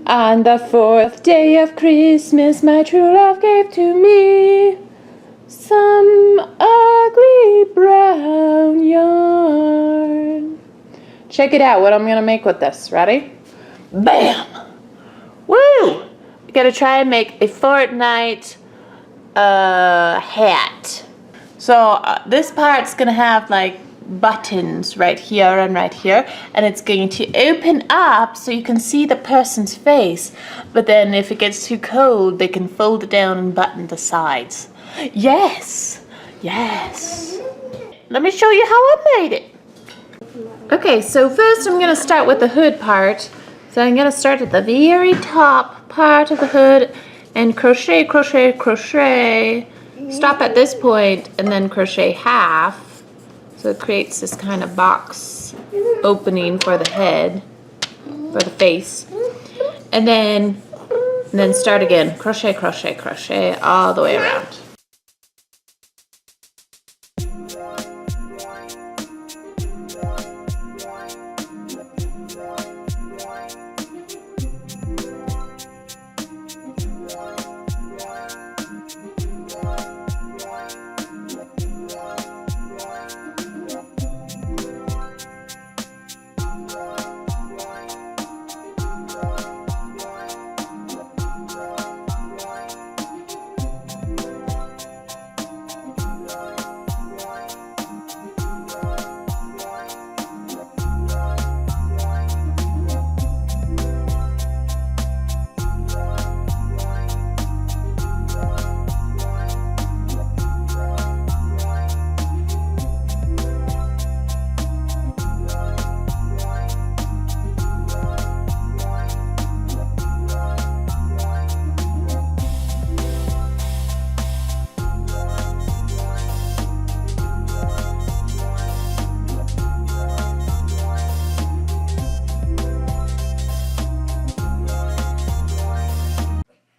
On the fourth day of Christmas, my true love gave to me some ugly brown yarn. Check it out, what I'm gonna make with this. Ready? Bam! Woo! I gotta try and make a Fortnite hat. So this part's gonna have like buttons right here and right here, and it's going to open up so you can see the person's face, but then if it gets too cold they can fold it down and button the sides. Yes, yes. Let me show you how I made it. Okay, so first I'm gonna start with the hood part. So I'm gonna start at the very top part of the hood and crochet, crochet, crochet. Stop at this point and then crochet half. So it creates this kind of box opening for the head, for the face. And then start again. Crochet, crochet, crochet all the way around.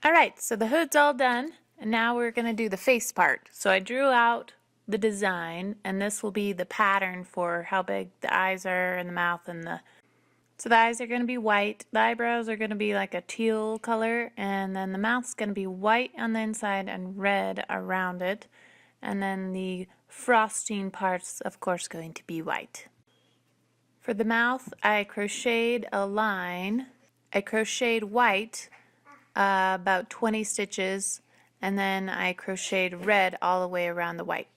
Alright, so the hood's all done, and now we're going to do the face part. So I drew out the design, and this will be the pattern for how big the eyes are and the mouth and the... So the eyes are going to be white, the eyebrows are going to be like a teal color, and then the mouth's going to be white on the inside and red around it. And then the frosting part's, of course, going to be white. For the mouth, I crocheted a line. I crocheted white, about 20 stitches, and then I crocheted red all the way around the white.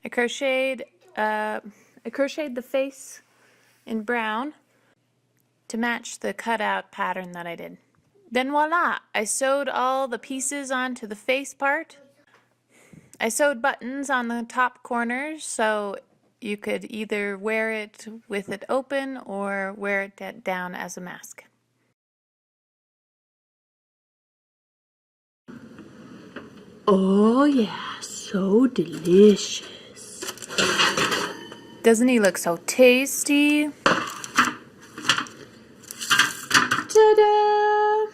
I crocheted the face in brown to match the cutout pattern that I did. Then voila, I sewed all the pieces onto the face part. I sewed buttons on the top corners so you could either wear it with it open or wear it down as a mask. Oh yeah, so delicious. Doesn't he look so tasty? Ta-da!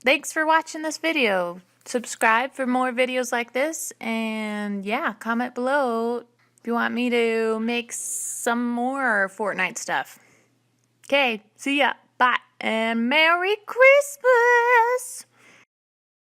Thanks for watching this video. Subscribe for more videos like this, and yeah, comment below if you want me to make some more Fortnite stuff. Okay, see ya, bye, and Merry Christmas!